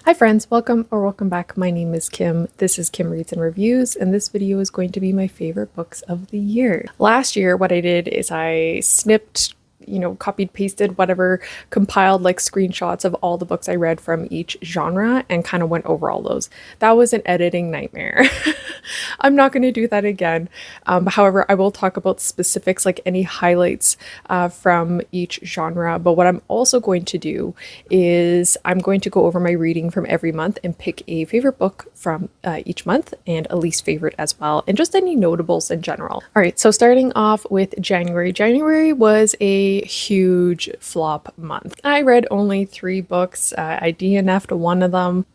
Hi friends, welcome back. My name is Kim. This is Kim Reads and Reviews, and this video is going to be my favorite books of the year. Last year, what I did is I snipped, copied, pasted, whatever, compiled like screenshots of all the books I read from each genre and kind of went over all those. That was an editing nightmare. I'm not going to do that again. However, I will talk about specifics, like any highlights from each genre. But what I'm also going to do is I'm going to go over my reading from every month and pick a favorite book from each month and a least favorite as well, and just any notables in general. All right, so starting off with January. January was a huge flop month. I read only 3 books. I DNF'd one of them.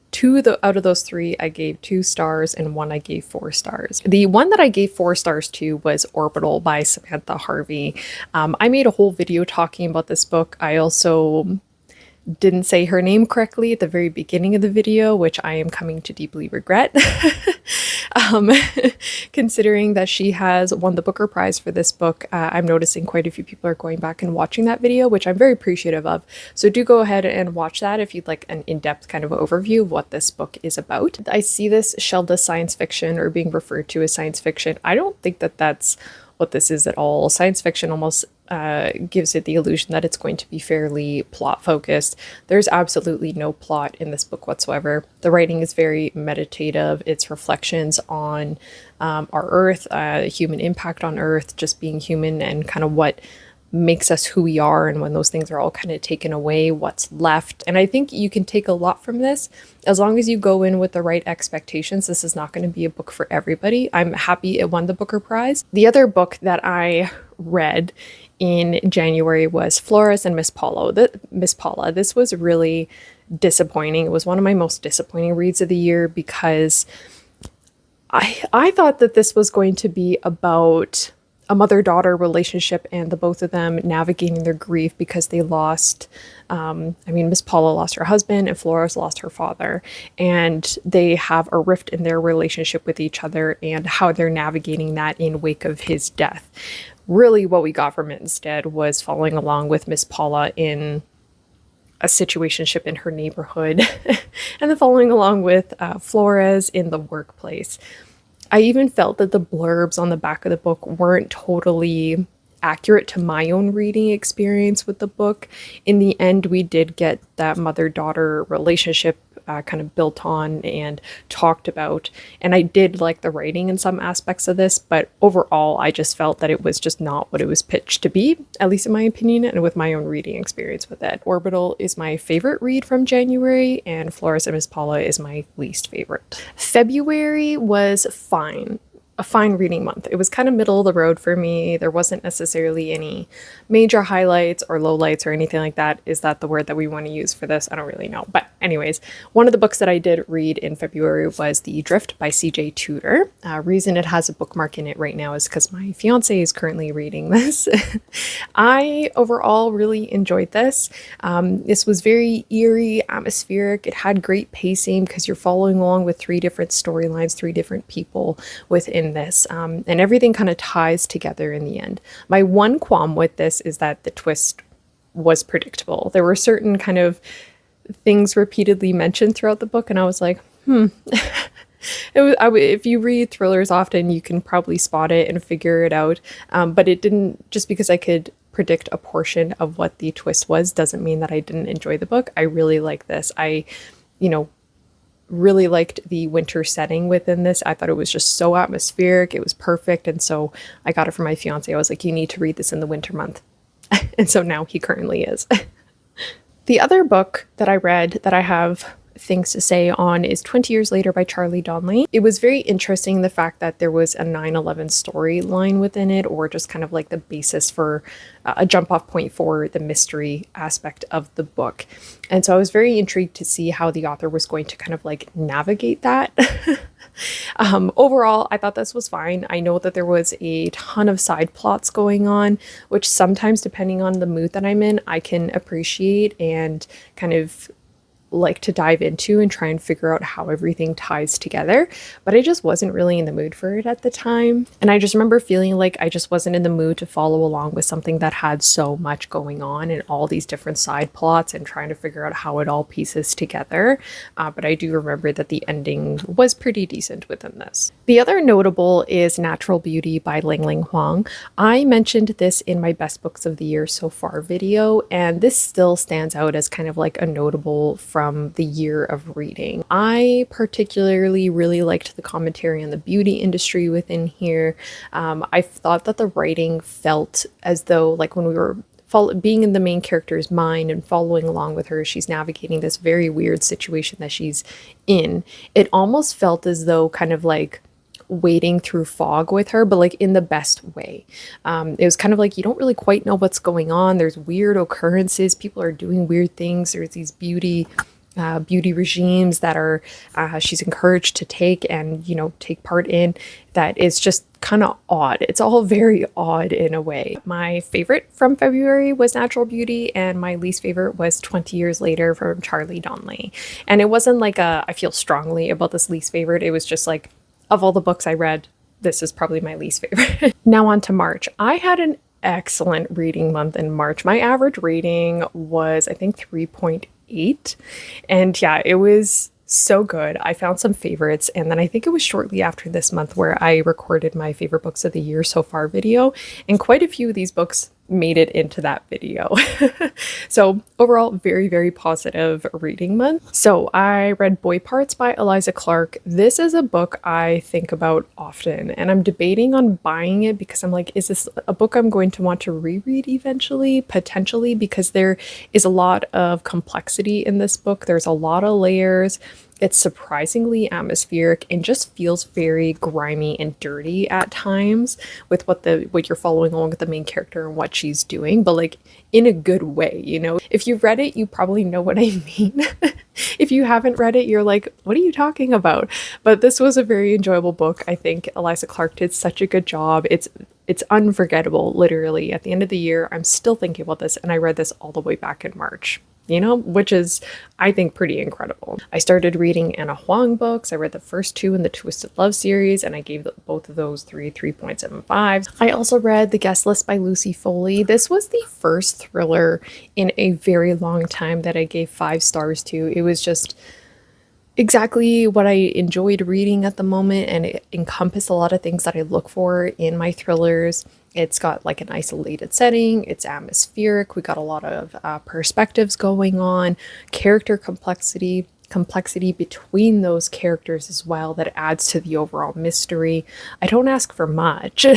Out of those 3, I gave 2 stars, and 1 I gave 4 stars. The one that I gave 4 stars to was Orbital by Samantha Harvey. I made a whole video talking about this book. I also didn't say her name correctly at the very beginning of the video, which I am coming to deeply regret. um, Considering that she has won the Booker Prize for this book, I'm noticing quite a few people are going back and watching that video, which I'm very appreciative of. So do go ahead and watch that if you'd like an in-depth kind of overview of what this book is about. I see this shelved as science fiction or being referred to as science fiction. I don't think that that's what this is at all. Science fiction almost gives it the illusion that it's going to be fairly plot focused. There's absolutely no plot in this book whatsoever. The writing is very meditative. It's reflections on our Earth, human impact on Earth, just being human, and kind of what makes us who we are, and when those things are all kind of taken away, what's left. And I think you can take a lot from this as long as you go in with the right expectations. This is not going to be a book for everybody. I'm happy it won the Booker Prize. The other book that I read in January was Flores and Miss Paula. This was really disappointing. It was one of my most disappointing reads of the year because I thought that this was going to be about a mother-daughter relationship and the both of them navigating their grief because they lost, Miss Paula lost her husband and Flores lost her father, and they have a rift in their relationship with each other and how they're navigating that in wake of his death. Really, what we got from it instead was following along with Miss Paula in a situationship in her neighborhood and then following along with Flores in the workplace. I even felt that the blurbs on the back of the book weren't totally accurate to my own reading experience with the book. In the end, we did get that mother-daughter relationship kind of built on and talked about. And I did like the writing in some aspects of this, but overall, I just felt that it was just not what it was pitched to be, at least in my opinion, and with my own reading experience with it. Orbital is my favorite read from January, and Flores and Miss Paula is my least favorite. February was fine. A fine reading month. It was kind of middle of the road for me. There wasn't necessarily any major highlights or lowlights or anything like that. Is that the word that we want to use for this? I don't really know. But anyways, one of the books that I did read in February was The Drift by C.J. Tudor. Reason it has a bookmark in it right now is because my fiance is currently reading this. I overall really enjoyed this. This was very eerie, atmospheric. It had great pacing because you're following along with 3 different storylines, 3 different people within this, and everything kind of ties together in the end. My one qualm with this is that the twist was predictable. There were certain kind of things repeatedly mentioned throughout the book, and I was like, if you read thrillers often, you can probably spot it and figure it out, but it didn't. Just because I could predict a portion of what the twist was doesn't mean that I didn't enjoy the book. I really like this. I really liked the winter setting within this. I thought it was just so atmospheric. It was perfect. And so I got it for my fiance. I was like, you need to read this in the winter month. And so now he currently is. The other book that I read that I have things to say on is 20 Years Later by Charlie Donnelly. It was very interesting, the fact that there was a 9/11 storyline within it, or just kind of like the basis for a jump off point for the mystery aspect of the book. And so I was very intrigued to see how the author was going to kind of like navigate that. Overall, I thought this was fine. I know that there was a ton of side plots going on, which sometimes, depending on the mood that I'm in, I can appreciate and kind of like to dive into and try and figure out how everything ties together, but I just wasn't really in the mood for it at the time. And I just remember feeling like I just wasn't in the mood to follow along with something that had so much going on and all these different side plots and trying to figure out how it all pieces together. But I do remember that the ending was pretty decent within this. The other notable is Natural Beauty by Ling Ling Huang. I mentioned this in my best books of the year so far video, and this still stands out as kind of like a notable from the year of reading. I particularly really liked the commentary on the beauty industry within here. I thought that the writing felt as though, like, when we were being in the main character's mind and following along with her, she's navigating this very weird situation that she's in. It almost felt as though kind of like wading through fog with her, but like in the best way. It was kind of like you don't really quite know what's going on. There's weird occurrences. People are doing weird things. There's these beauty regimes that are she's encouraged to take and, you know, take part in, that is just kind of odd. It's all very odd in a way. My favorite from February was Natural Beauty, and my least favorite was 20 Years Later from Charlie Donnelly. And it wasn't like I feel strongly about this least favorite. It was just like, of all the books I read, this is probably my least favorite. Now on to March. I had an excellent reading month in March. My average rating was, I think, 3.8. And yeah, it was so good. I found some favorites, and then I think it was shortly after this month where I recorded my favorite books of the year so far video, and quite a few of these books made it into that video. So overall, very, very positive reading month. So I read Boy Parts by Eliza Clark. This is a book I think about often, and I'm debating on buying it because I'm like, is this a book I'm going to want to reread eventually? Potentially, because there is a lot of complexity in this book. There's a lot of layers. It's surprisingly atmospheric and just feels very grimy and dirty at times with what you're following along with the main character and what she's doing, but like in a good way, you know? If you've read it, you probably know what I mean. If you haven't read it, you're like, what are you talking about? But this was a very enjoyable book. I think Eliza Clark did such a good job. It's unforgettable, literally. At the end of the year, I'm still thinking about this, and I read this all the way back in March, you know, which is, I think, pretty incredible. I started reading Anna Huang books. I read the first two in the Twisted Love series, and I gave both of those 3.75. I also read The Guest List by Lucy Foley. This was the first thriller in a very long time that I gave 5 stars to. It was just exactly what I enjoyed reading at the moment, and it encompassed a lot of things that I look for in my thrillers. It's got like an isolated setting, it's atmospheric, we got a lot of perspectives going on, character complexity between those characters as well that adds to the overall mystery. I don't ask for much,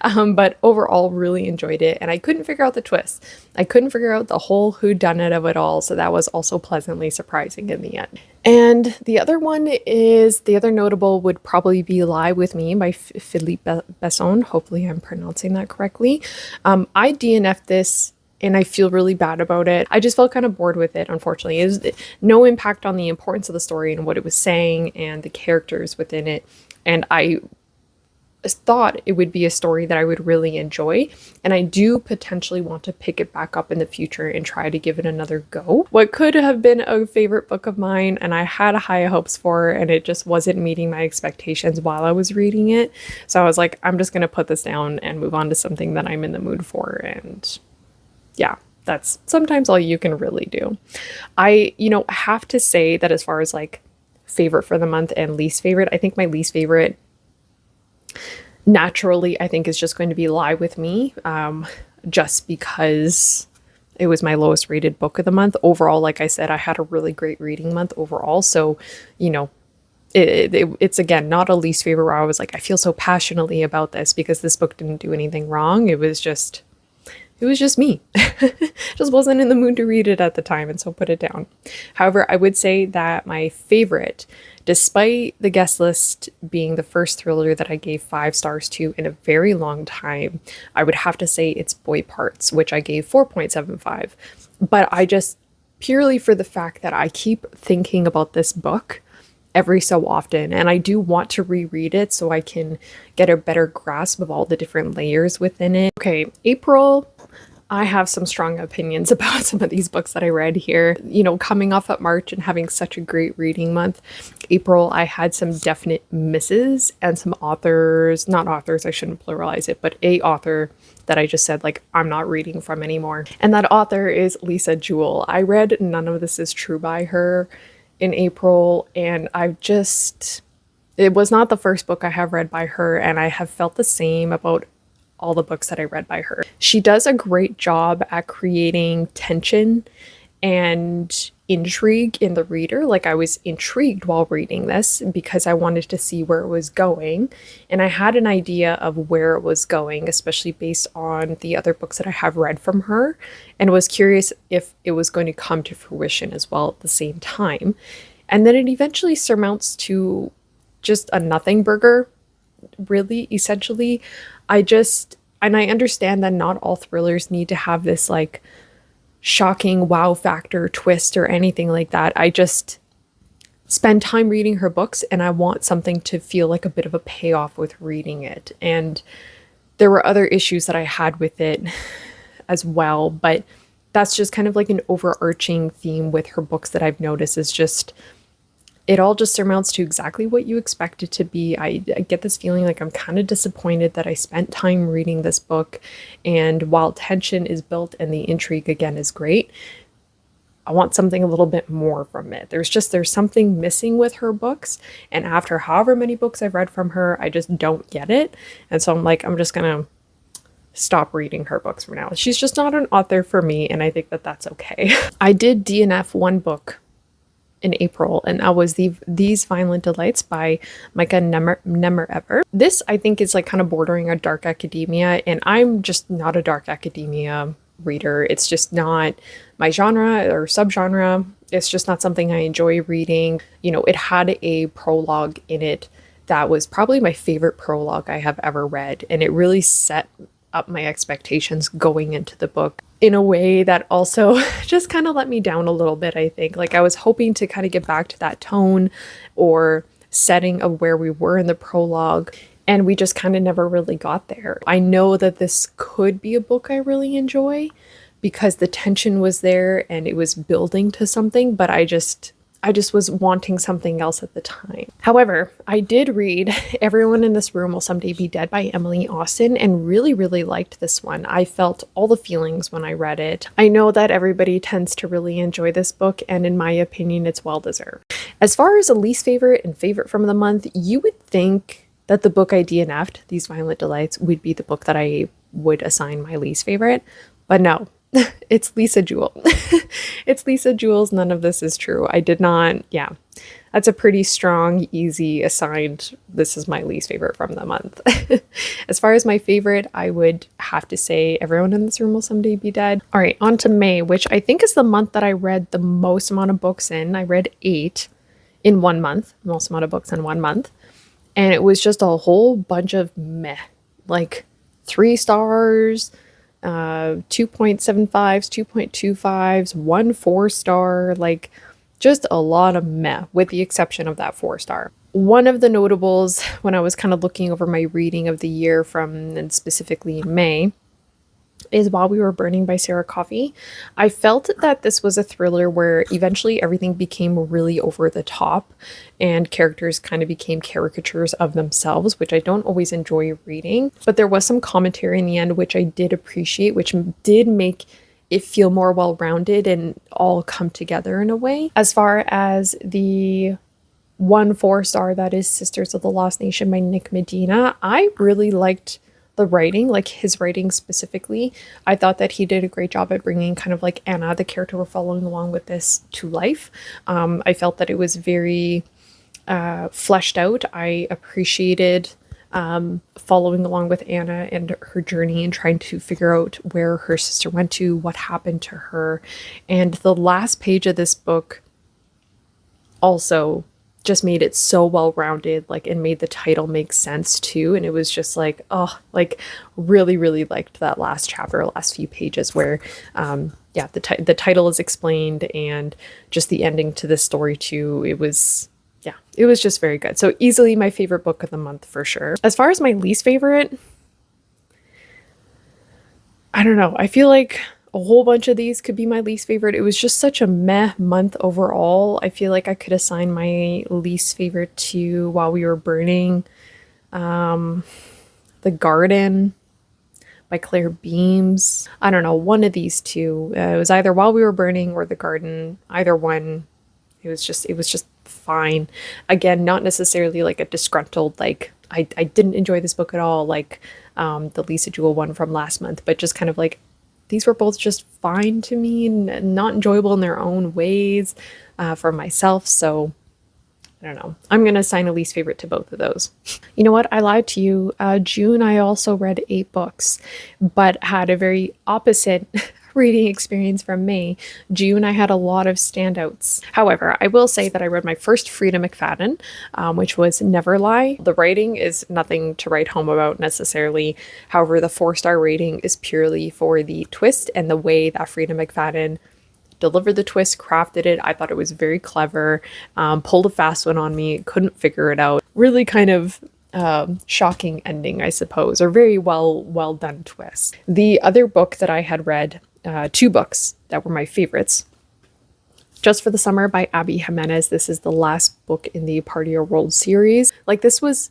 but overall really enjoyed it, and I couldn't figure out the twist. I couldn't figure out the whole whodunit of it all, so that was also pleasantly surprising in the end. And the other notable would probably be Lie With Me by Philippe Besson. Hopefully I'm pronouncing that correctly. I DNF'd this, and I feel really bad about it. I just felt kind of bored with it, unfortunately. It was no impact on the importance of the story and what it was saying and the characters within it. And I thought it would be a story that I would really enjoy, and I do potentially want to pick it back up in the future and try to give it another go. What could have been a favorite book of mine, and I had high hopes for, and it just wasn't meeting my expectations while I was reading it. So I was like, I'm just gonna put this down and move on to something that I'm in the mood for. And yeah, that's sometimes all you can really do. I, have to say that as far as like favorite for the month and least favorite, I think my least favorite naturally, I think, is just going to be Lie With Me, just because it was my lowest rated book of the month. Overall, like I said, I had a really great reading month overall. So, it's again, not a least favorite where I was like, I feel so passionately about this because this book didn't do anything wrong. It was just me. Just wasn't in the mood to read it at the time, and so put it down. However, I would say that my favorite, despite The Guest List being the first thriller that I gave 5 stars to in a very long time, I would have to say it's Boy Parts, which I gave 4.75. But I just, purely for the fact that I keep thinking about this book every so often, and I do want to reread it so I can get a better grasp of all the different layers within it. Okay, April I have some strong opinions about some of these books that I read here. You know, coming off of March and having such a great reading month, April, I had some definite misses and some authors, not authors, I shouldn't pluralize it, but a author that I just said, like, I'm not reading from anymore. And that author is Lisa Jewell. I read None of This Is True by her in April, and it was not the first book I have read by her, and I have felt the same about all the books that I read by her. She does a great job at creating tension and intrigue in the reader. Like, I was intrigued while reading this because I wanted to see where it was going, and I had an idea of where it was going, especially based on the other books that I have read from her, and was curious if it was going to come to fruition as well at the same time. And then it eventually surmounts to just a nothing burger, really, essentially. And I understand that not all thrillers need to have this like shocking wow factor twist or anything like that. I just spend time reading her books and I want something to feel like a bit of a payoff with reading it. And there were other issues that I had with it as well, but that's just kind of like an overarching theme with her books that I've noticed is just it all just surmounts to exactly what you expect it to be. I get this feeling like I'm kind of disappointed that I spent time reading this book, and while tension is built and the intrigue again is great, I want something a little bit more from it. There's something missing with her books, and after however many books I've read from her, I just don't get it. And so I'm like, I'm just gonna stop reading her books for now. She's just not an author for me, and I think that that's okay. I did DNF one book in April, and that was These Violent Delights by Micah Nemer-Ever. This, I think, is like kind of bordering a dark academia, and I'm just not a dark academia reader. It's just not my genre or subgenre. It's just not something I enjoy reading. You know, it had a prologue in it that was probably my favorite prologue I have ever read, and it really set up my expectations going into the book in a way that also just kind of let me down a little bit, I think. Like, I was hoping to kind of get back to that tone or setting of where we were in the prologue, and we just kind of never really got there. I know that this could be a book I really enjoy because the tension was there and it was building to something, but I just was wanting something else at the time. However, I did read Everyone in This Room Will Someday Be Dead by Emily Austen and really, really liked this one. I felt all the feelings when I read it. I know that everybody tends to really enjoy this book, and in my opinion, it's well deserved. As far as a least favorite and favorite from the month, you would think that the book I DNF'd, These Violent Delights, would be the book that I would assign my least favorite, but no. It's Lisa Jewell. It's Lisa Jewell's None of This Is True. I did not, yeah. That's a pretty strong, easy assigned, this is my least favorite from the month. As far as my favorite, I would have to say Everyone in This Room Will Someday Be Dead. All right, on to May, which I think is the month that I read the most amount of books in. I read 8 in 1 month, most amount of books in 1 month. And it was just a whole bunch of meh, like 3 stars, 2.75s, 2.25s, 1 4-star, like just a lot of meh, with the exception of that 4-star. One of the notables when I was kind of looking over my reading of the year and specifically in May, is While We Were Burning by Sarah Coffey. I felt that this was a thriller where eventually everything became really over the top and characters kind of became caricatures of themselves, which I don't always enjoy reading. But there was some commentary in the end, which I did appreciate, which did make it feel more well-rounded and all come together in a way. As far as the 1 4-star, that is Sisters of the Lost Nation by Nick Medina, I really liked the writing, like his writing specifically. I thought that he did a great job at bringing kind of like Anna, the character we're following along with this, to life. I felt that it was very fleshed out. I appreciated following along with Anna and her journey and trying to figure out where her sister went to, what happened to her. And the last page of this book also just made it so well-rounded, like, and made the title make sense too. And it was just like, oh, like really, really liked that last chapter, last few pages where, yeah, the title is explained and just the ending to this story too. It was just very good. So easily my favorite book of the month for sure. As far as my least favorite, I don't know. I feel like a whole bunch of these could be my least favorite. It was just such a meh month overall. I feel like I could assign my least favorite to While We Were Burning, The Garden by Claire Beams. I don't know, one of these two. It was either While We Were Burning or The Garden. Either one. It was just fine. Again, not necessarily like a disgruntled, like I didn't enjoy this book at all, like the Lisa Jewell one from last month, but just kind of like these were both just fine to me and not enjoyable in their own ways for myself. So I don't know. I'm going to assign a least favorite to both of those. You know what? I lied to you. June, I also read 8 books, but had a very opposite reading experience from May. June, I had a lot of standouts. However, I will say that I read my first Frida McFadden, which was Never Lie. The writing is nothing to write home about necessarily. However, the 4-star rating is purely for the twist and the way that Frida McFadden delivered the twist, crafted it. I thought it was very clever, pulled a fast one on me, couldn't figure it out. Really kind of shocking ending, I suppose, or very well done twist. The other book that I had read, 2 books that were my favorites, Just for the Summer by Abby Jimenez. This is the last book in the Party Your World series. Like, this was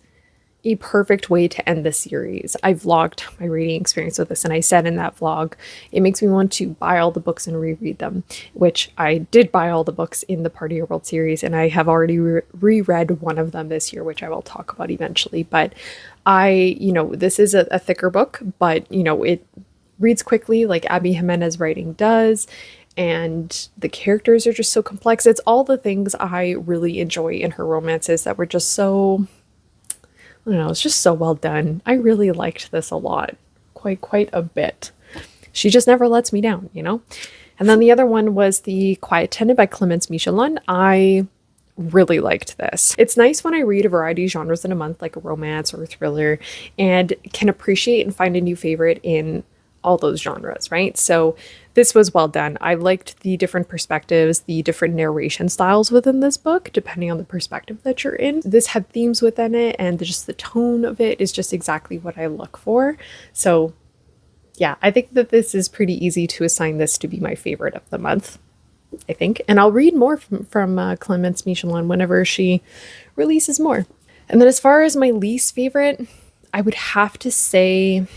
a perfect way to end the series. I vlogged my reading experience with this, and I said in that vlog, it makes me want to buy all the books and reread them, which I did buy all the books in the Party Your World series, and I have already reread one of them this year, which I will talk about eventually. But this is a thicker book, but, it reads quickly like Abby Jimenez writing does. And the characters are just so complex. It's all the things I really enjoy in her romances that were just so, I don't know, it's just so well done. I really liked this a lot, quite a bit. She just never lets me down, And then the other one was The Quiet Tenant by Clemence Michelin. I really liked this. It's nice when I read a variety of genres in a month, like a romance or a thriller, and can appreciate and find a new favorite in all those genres, right? So this was well done. I liked the different perspectives, the different narration styles within this book, depending on the perspective that you're in. This had themes within it, and just the tone of it is just exactly what I look for. So yeah, I think that this is pretty easy to assign this to be my favorite of the month, I think. And I'll read more from Clemence Michelin whenever she releases more. And then as far as my least favorite, I would have to say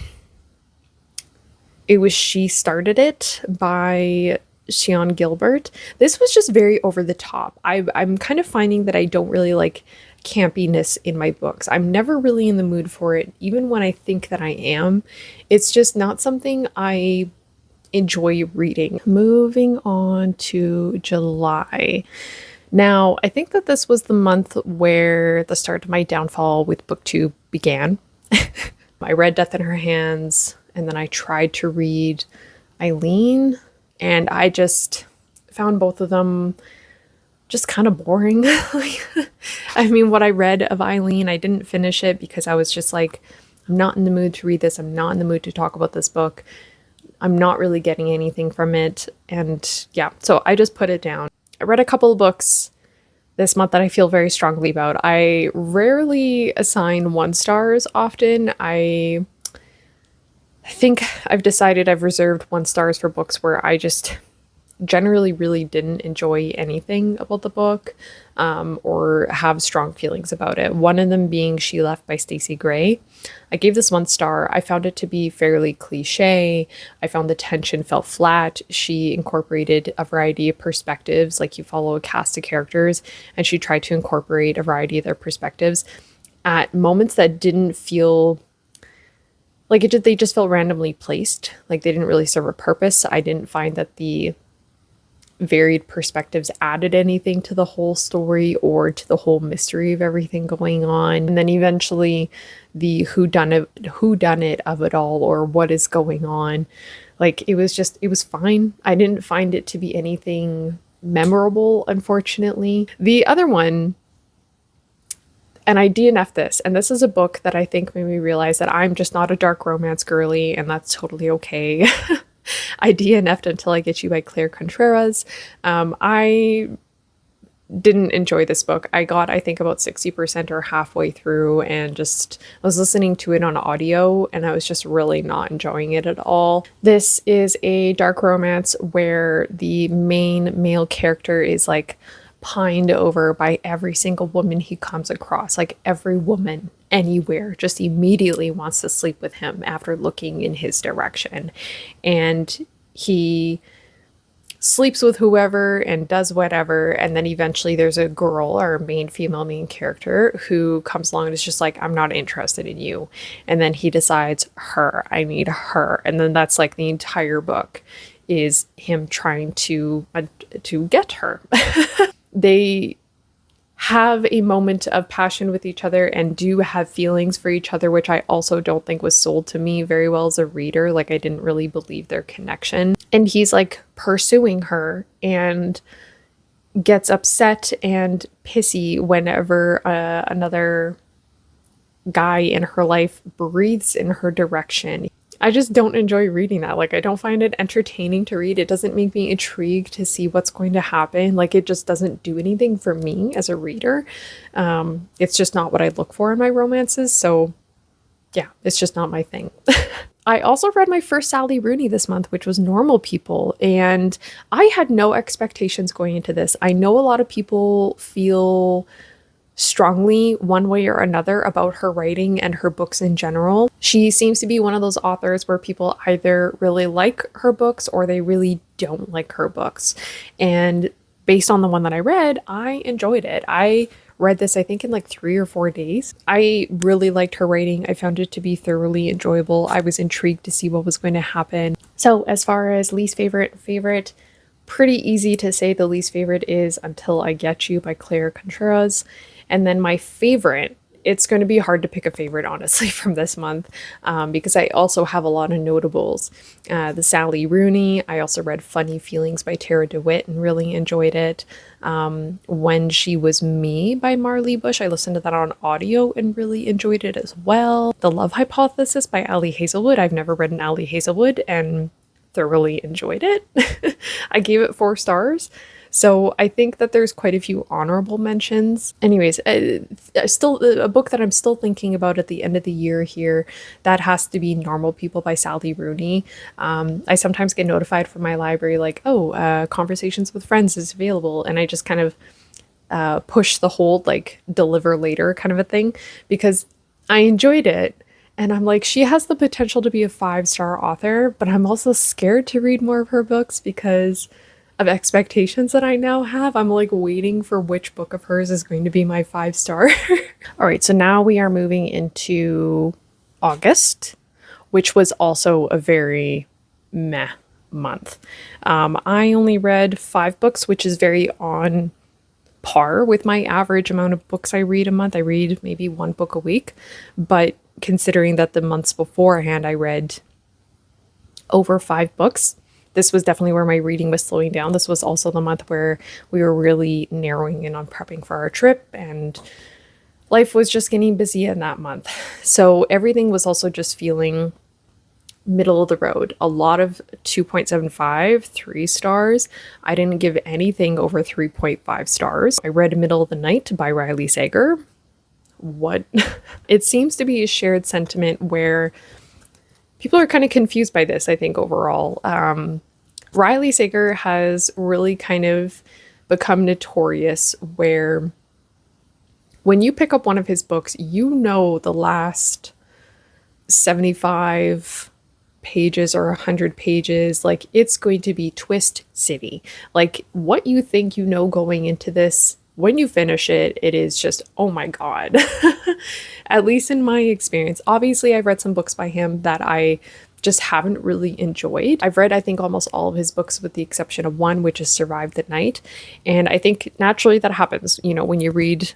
it was She Started It by Sian Gilbert. This was just very over the top. I'm kind of finding that I don't really like campiness in my books. I'm never really in the mood for it, even when I think that I am. It's just not something I enjoy reading. Moving on to July. Now, I think that this was the month where the start of my downfall with BookTube began. I read Death in Her Hands, and then I tried to read Eileen, and I just found both of them just kind of boring. I mean, what I read of Eileen, I didn't finish it because I was just like, I'm not in the mood to read this. I'm not in the mood to talk about this book. I'm not really getting anything from it. And yeah, so I just put it down. I read a couple of books this month that I feel very strongly about. I rarely assign 1 stars often. I think I've decided I've reserved 1 stars for books where I just generally really didn't enjoy anything about the book, or have strong feelings about it. One of them being She Left by Stacey Gray. I gave this 1 star. I found it to be fairly cliche. I found the tension felt flat. She incorporated a variety of perspectives, like you follow a cast of characters, and she tried to incorporate a variety of their perspectives at moments that didn't feel like it. They just felt randomly placed. Like they didn't really serve a purpose. I didn't find that the varied perspectives added anything to the whole story or to the whole mystery of everything going on. And then eventually the whodunit of it all, or what is going on. Like it was fine. I didn't find it to be anything memorable, unfortunately. The other one, and I DNF'd this, and this is a book that I think made me realize that I'm just not a dark romance girly, and that's totally okay. I DNF'd Until I Get You by Claire Contreras. I didn't enjoy this book. I got, I think, about 60% or halfway through and just was listening to it on audio, and I was just really not enjoying it at all. This is a dark romance where the main male character is like pined over by every single woman he comes across. Like every woman anywhere just immediately wants to sleep with him after looking in his direction. And he sleeps with whoever and does whatever, and then eventually there's a girl, our main character, who comes along and is just like, I'm not interested in you. And then he decides, I need her. And then that's like the entire book is him trying to get her. They have a moment of passion with each other and do have feelings for each other, which I also don't think was sold to me very well as a reader. Like I didn't really believe their connection. And he's like pursuing her and gets upset and pissy whenever another guy in her life breathes in her direction. I just don't enjoy reading that. Like, I don't find it entertaining to read. It doesn't make me intrigued to see what's going to happen. Like, it just doesn't do anything for me as a reader. It's just not what I look for in my romances. So yeah, it's just not my thing. I also read my first Sally Rooney this month, which was Normal People, and I had no expectations going into this. I know a lot of people feel strongly one way or another about her writing and her books in general. She seems to be one of those authors where people either really like her books or they really don't like her books. And based on the one that I read, I enjoyed it. I read this, I think, in like 3 or 4 days. I really liked her writing. I found it to be thoroughly enjoyable. I was intrigued to see what was going to happen. So as far as least favorite, pretty easy to say the least favorite is Until I Get You by Claire Contreras. And then my favorite, it's going to be hard to pick a favorite, honestly, from this month, because I also have a lot of notables. The Sally Rooney, I also read Funny Feelings by Tara DeWitt and really enjoyed it. When She Was Me by Marley Bush, I listened to that on audio and really enjoyed it as well. The Love Hypothesis by Ali Hazelwood. I've never read an Ali Hazelwood and thoroughly enjoyed it. I gave it 4 stars. So I think that there's quite a few honorable mentions. Anyways, still a book that I'm still thinking about at the end of the year here, that has to be Normal People by Sally Rooney. I sometimes get notified from my library like, oh, Conversations with Friends is available. And I just kind of push the hold, like deliver later kind of a thing, because I enjoyed it. And I'm like, she has the potential to be a 5-star author, but I'm also scared to read more of her books because of expectations that I now have. I'm like waiting for which book of hers is going to be my 5-star. All right, so now we are moving into August, which was also a very meh month. I only read 5 books, which is very on par with my average amount of books I read a month. I read maybe 1 book a week, but considering that the months beforehand I read over 5 books, this was definitely where my reading was slowing down. This was also the month where we were really narrowing in on prepping for our trip, and life was just getting busy in that month. So everything was also just feeling middle of the road. A lot of 2.75, 3 stars. I didn't give anything over 3.5 stars. I read Middle of the Night by Riley Sager. What? It seems to be a shared sentiment where people are kind of confused by this, I think, overall. Riley Sager has really kind of become notorious where when you pick up one of his books, you know the last 75 pages or 100 pages, like it's going to be twist city. Like what you think you know going into this, when you finish it, it is just, oh my God. At least in my experience. Obviously, I've read some books by him that I just haven't really enjoyed. I've read, I think, almost all of his books with the exception of one, which is Survive the Night. And I think naturally that happens, you know, when you read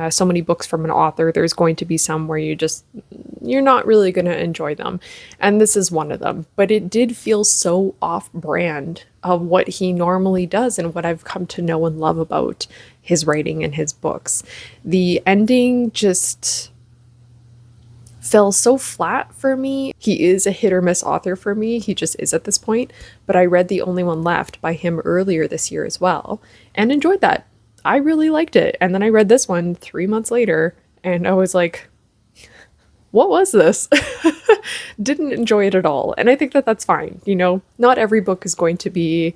so many books from an author, there's going to be some where you're not really going to enjoy them. And this is one of them. But it did feel so off-brand of what he normally does and what I've come to know and love about his writing and his books. The ending just fell so flat for me. He is a hit or miss author for me. He just is at this point. But I read The Only One Left by him earlier this year as well and enjoyed that. I really liked it. And then I read this one 3 months later and I was like, what was this? Didn't enjoy it at all. And I think that that's fine. You know, not every book is going to be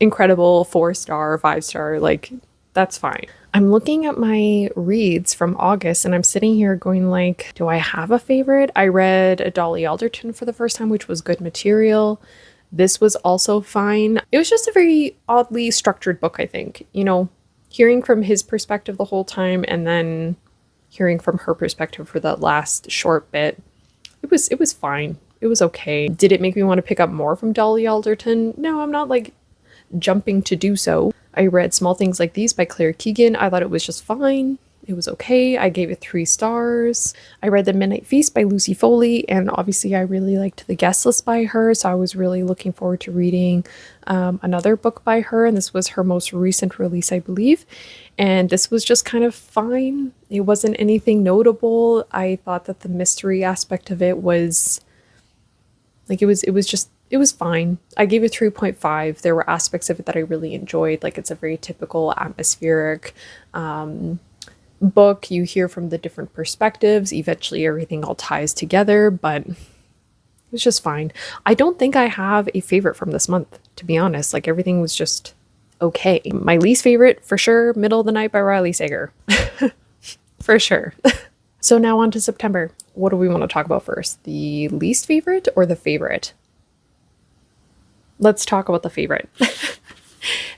incredible, 4-star, 5-star. Like, that's fine. I'm looking at my reads from August and I'm sitting here going like, do I have a favorite? I read a Dolly Alderton for the first time, which was good material. This was also fine. It was just a very oddly structured book, I think. You know, hearing from his perspective the whole time and then hearing from her perspective for that last short bit, it was fine. It was okay. Did it make me want to pick up more from Dolly Alderton? No, I'm not like jumping to do so. I read Small Things Like These by Claire Keegan. I thought it was just fine. It was okay. I gave it 3 stars. I read The Midnight Feast by Lucy Foley, and obviously I really liked The Guest List by her, so I was really looking forward to reading another book by her, and this was her most recent release, I believe. And this was just kind of fine. It wasn't anything notable. I thought that the mystery aspect of it was like it was fine. I gave it 3.5. There were aspects of it that I really enjoyed. Like, it's a very typical atmospheric book. You hear from the different perspectives. Eventually everything all ties together, but it was just fine. I don't think I have a favorite from this month, to be honest. Like, everything was just okay. My least favorite, for sure, Middle of the Night by Riley Sager. For sure. So now on to September. What do we want to talk about first? The least favorite or the favorite? Let's talk about the favorite.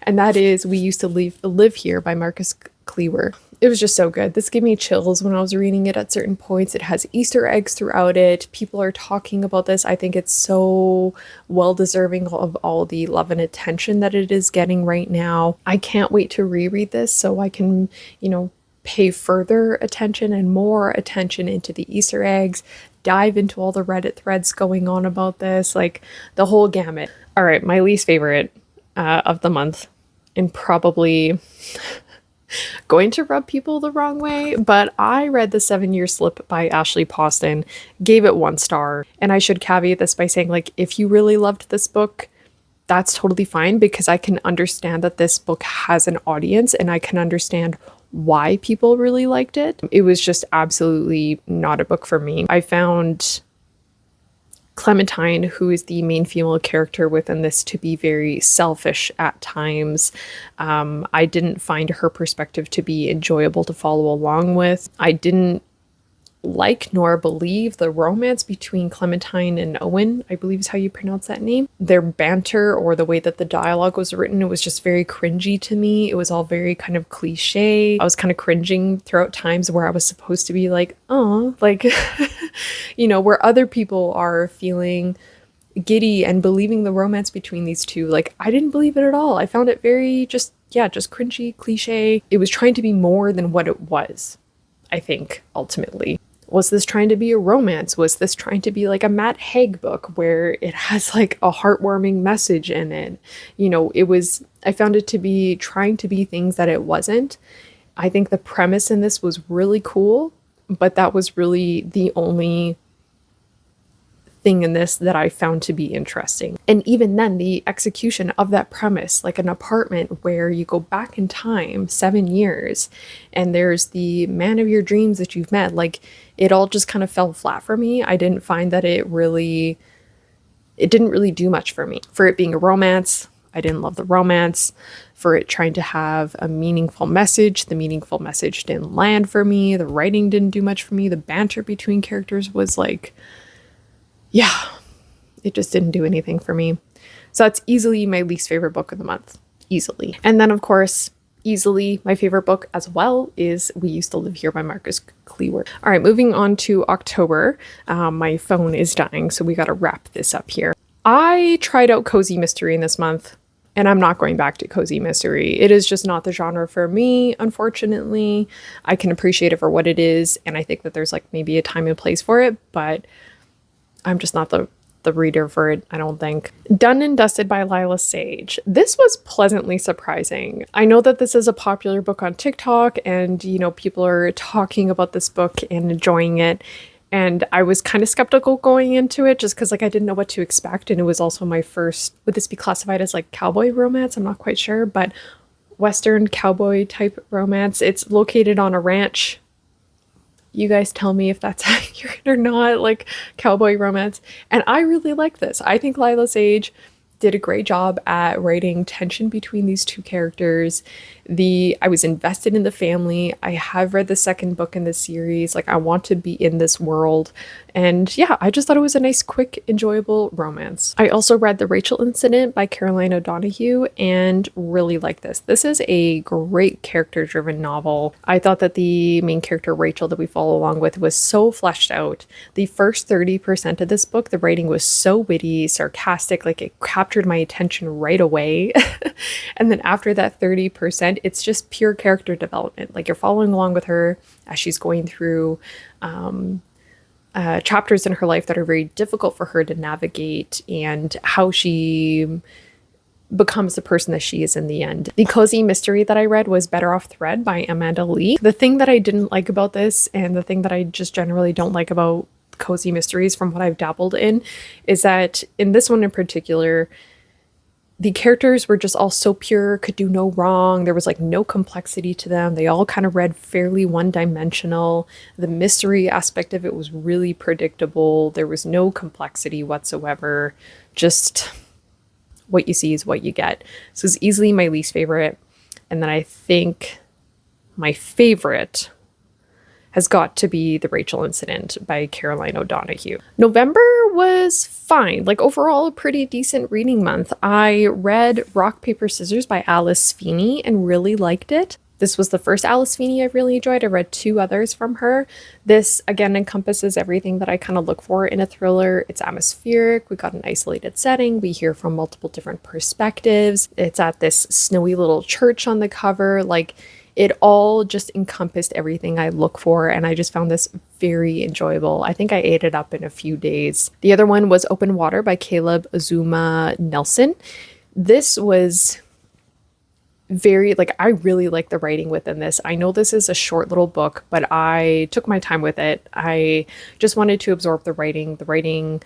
And that is We Used to Live Here by Marcus Cleaver. It was just so good. This gave me chills when I was reading it at certain points. It has Easter eggs throughout it. People are talking about this. I think it's so well deserving of all the love and attention that it is getting right now. I can't wait to reread this so I can, you know, pay further attention and more attention into the Easter eggs, dive into all the Reddit threads going on about this, like the whole gamut. All right, my least favorite of the month, and probably going to rub people the wrong way, but I read The 7-Year Slip by Ashley Poston, gave it 1 star, and I should caveat this by saying, like, if you really loved this book, that's totally fine, because I can understand that this book has an audience and I can understand why people really liked it. It was just absolutely not a book for me. I found Clementine, who is the main female character within this, to be very selfish at times. I didn't find her perspective to be enjoyable to follow along with. I didn't like nor believe the romance between Clementine and Owen, I believe is how you pronounce that name. Their banter, or the way that the dialogue was written, it was just very cringy to me. It was all very kind of cliche. I was kind of cringing throughout times where I was supposed to be like, oh, like, you know, where other people are feeling giddy and believing the romance between these two. Like, I didn't believe it at all. I found it very just cringy, cliche. It was trying to be more than what it was, I think, ultimately. Was this trying to be a romance? Was this trying to be like a Matt Haig book where it has like a heartwarming message in it? You know, I found it to be trying to be things that it wasn't. I think the premise in this was really cool, but that was really the only thing in this that I found to be interesting. And even then, the execution of that premise, like an apartment where you go back in time 7 years and there's the man of your dreams that you've met, like, it all just kind of fell flat for me. I didn't find that it didn't really do much for me. For it being a romance, I didn't love the romance. For it trying to have a meaningful message, the meaningful message didn't land for me. The writing didn't do much for me. The banter between characters was like, yeah, it just didn't do anything for me. So that's easily my least favorite book of the month. Easily. And then, of course, easily my favorite book as well is We Used to Live Here by Marcus Cleaver. All right, moving on to October. My phone is dying, so we got to wrap this up here. I tried out cozy mystery in this month, and I'm not going back to cozy mystery. It is just not the genre for me, unfortunately. I can appreciate it for what it is, and I think that there's like maybe a time and place for it, but I'm just not the reader for it, I don't think. Done and Dusted by Lila Sage. This was pleasantly surprising. I know that this is a popular book on TikTok and, you know, people are talking about this book and enjoying it. And I was kind of skeptical going into it just because, like, I didn't know what to expect. And it was also my first, would this be classified as like cowboy romance? I'm not quite sure, but Western cowboy type romance. It's located on a ranch. You guys tell me if that's accurate or not, like cowboy romance. And I really like this. I think Lila Sage did a great job at writing tension between these two characters. I was invested in the family. I have read the second book in the series. Like, I want to be in this world. And yeah, I just thought it was a nice, quick, enjoyable romance. I also read The Rachel Incident by Caroline O'Donoghue and really like this. This is a great character-driven novel. I thought that the main character, Rachel, that we follow along with was so fleshed out. The first 30% of this book, the writing was so witty, sarcastic, like it captured my attention right away. And then after that 30%, it's just pure character development. Like, you're following along with her as she's going through chapters in her life that are very difficult for her to navigate, and how she becomes the person that she is in the end. The cozy mystery that I read was Better Off Thread by Amanda Lee. The thing that I didn't like about this, and the thing that I just generally don't like about cozy mysteries from what I've dabbled in, is that in this one in particular, the characters were just all so pure, could do no wrong. There was like no complexity to them. They all kind of read fairly one-dimensional. The mystery aspect of it was really predictable. There was no complexity whatsoever. Just what you see is what you get. So it's easily my least favorite. And then I think my favorite has got to be The Rachel Incident by Caroline O'Donoghue. November was fine, like overall a pretty decent reading month. I read Rock, Paper, Scissors by Alice Feeney and really liked it. This was the first Alice Feeney I really enjoyed. I read 2 others from her. This, again, encompasses everything that I kind of look for in a thriller. It's atmospheric. We got an isolated setting. We hear from multiple different perspectives. It's at this snowy little church on the cover. Like, it all just encompassed everything I look for, and I just found this very enjoyable. I think I ate it up in a few days. The other one was Open Water by Caleb Azuma Nelson. This was very, like, I really like the writing within this. I know this is a short little book, but I took my time with it. I just wanted to absorb the writing. The writing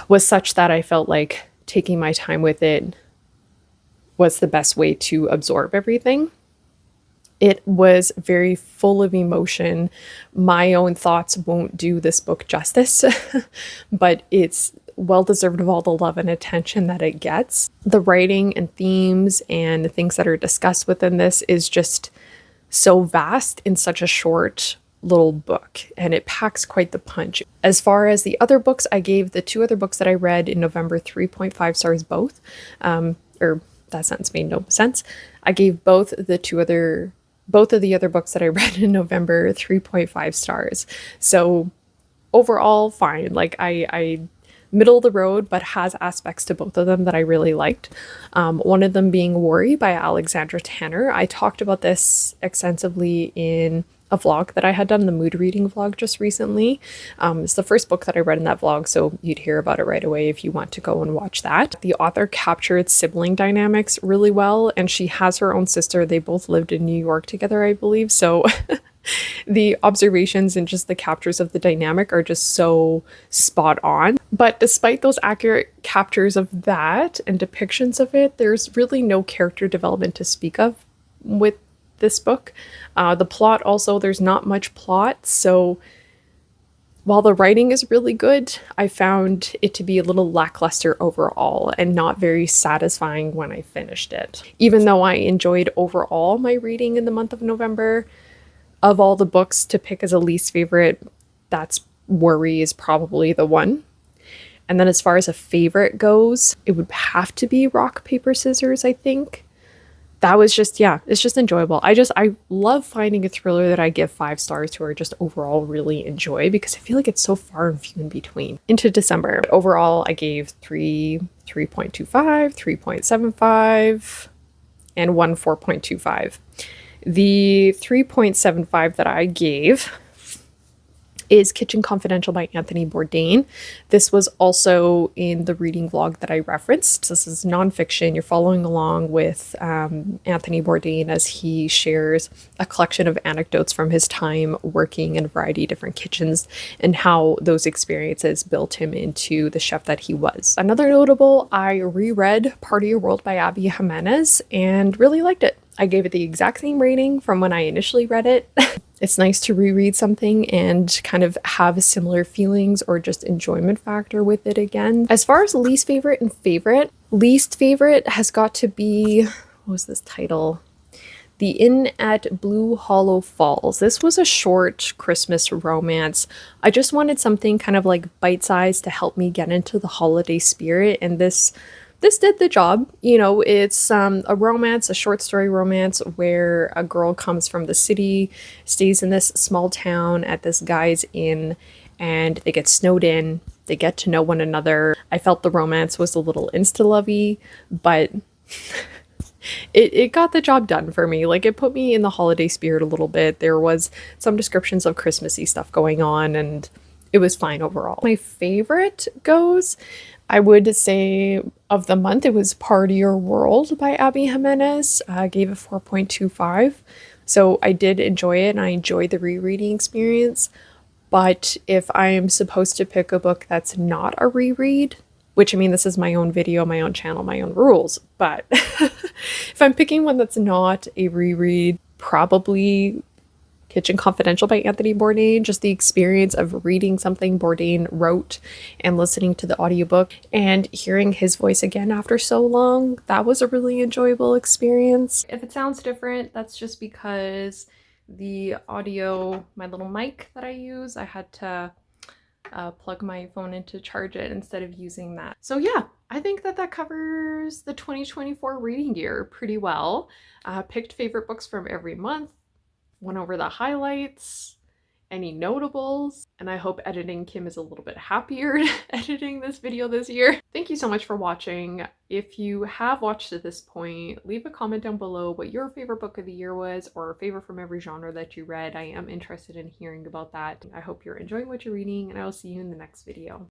was such that I felt like taking my time with it was the best way to absorb everything. It was very full of emotion. My own thoughts won't do this book justice, but it's well deserved of all the love and attention that it gets. The writing and themes and the things that are discussed within this is just so vast in such a short little book, and it packs quite the punch. As far as the other books, I gave the 2 other books that I read in November 3.5 stars both. Or that sentence made no sense. I gave both of the other books that I read in November 3.5 stars. So overall, fine. Like, I middle of the road, but has aspects to both of them that I really liked. One of them being Worry by Alexandra Tanner. I talked about this extensively in a vlog that I had done, the mood reading vlog just recently. It's the first book that I read in that vlog, so you'd hear about it right away if you want to go and watch that. The author captured sibling dynamics really well, and she has her own sister. They both lived in New York together, I believe, so the observations and just the captures of the dynamic are just so spot on. But despite those accurate captures of that and depictions of it, there's really no character development to speak of with this book. The plot also, there's not much plot, so while the writing is really good, I found it to be a little lackluster overall and not very satisfying when I finished it. Even though I enjoyed overall my reading in the month of November, of all the books to pick as a least favorite, that's Worry is probably the one. And then as far as a favorite goes, it would have to be Rock, Paper, Scissors, I think. That was just, yeah, it's just enjoyable. I love finding a thriller that I give 5 stars to or just overall really enjoy, because I feel like it's so far and few in between. Into December. Overall, I gave 3.25, 3.75, and 4.25. The 3.75 that I gave is Kitchen Confidential by Anthony Bourdain. This was also in the reading vlog that I referenced. This is nonfiction. You're following along with Anthony Bourdain as he shares a collection of anecdotes from his time working in a variety of different kitchens and how those experiences built him into the chef that he was. Another notable, I reread Part of Your World by Abby Jimenez and really liked it. I gave it the exact same rating from when I initially read it. It's nice to reread something and kind of have similar feelings or just enjoyment factor with it again. As far as least favorite and favorite, least favorite has got to be, what was this title? The Inn at Blue Hollow Falls. This was a short Christmas romance. I just wanted something kind of like bite-sized to help me get into the holiday spirit, and this did the job. You know, it's a romance, a short story romance where a girl comes from the city, stays in this small town at this guy's inn, and they get snowed in. They get to know one another. I felt the romance was a little insta-lovey, but it got the job done for me. Like, it put me in the holiday spirit a little bit. There was some descriptions of Christmassy stuff going on, and it was fine overall. My favorite goes, I would say, of the month, it was Part of Your World by Abby Jimenez. I gave it 4.25. So I did enjoy it, and I enjoyed the rereading experience. But if I am supposed to pick a book that's not a reread, which, I mean, this is my own video, my own channel, my own rules, but if I'm picking one that's not a reread, probably Kitchen Confidential by Anthony Bourdain. Just the experience of reading something Bourdain wrote and listening to the audiobook and hearing his voice again after so long, that was a really enjoyable experience. If it sounds different, that's just because the audio, my little mic that I use, I had to plug my phone in to charge it instead of using that. So yeah, I think that covers the 2024 reading year pretty well. Picked favorite books from every month, went over the highlights, any notables, and I hope editing Kim is a little bit happier editing this video this year. Thank you so much for watching. If you have watched to this point, leave a comment down below what your favorite book of the year was, or a favorite from every genre that you read. I am interested in hearing about that. I hope you're enjoying what you're reading, and I will see you in the next video.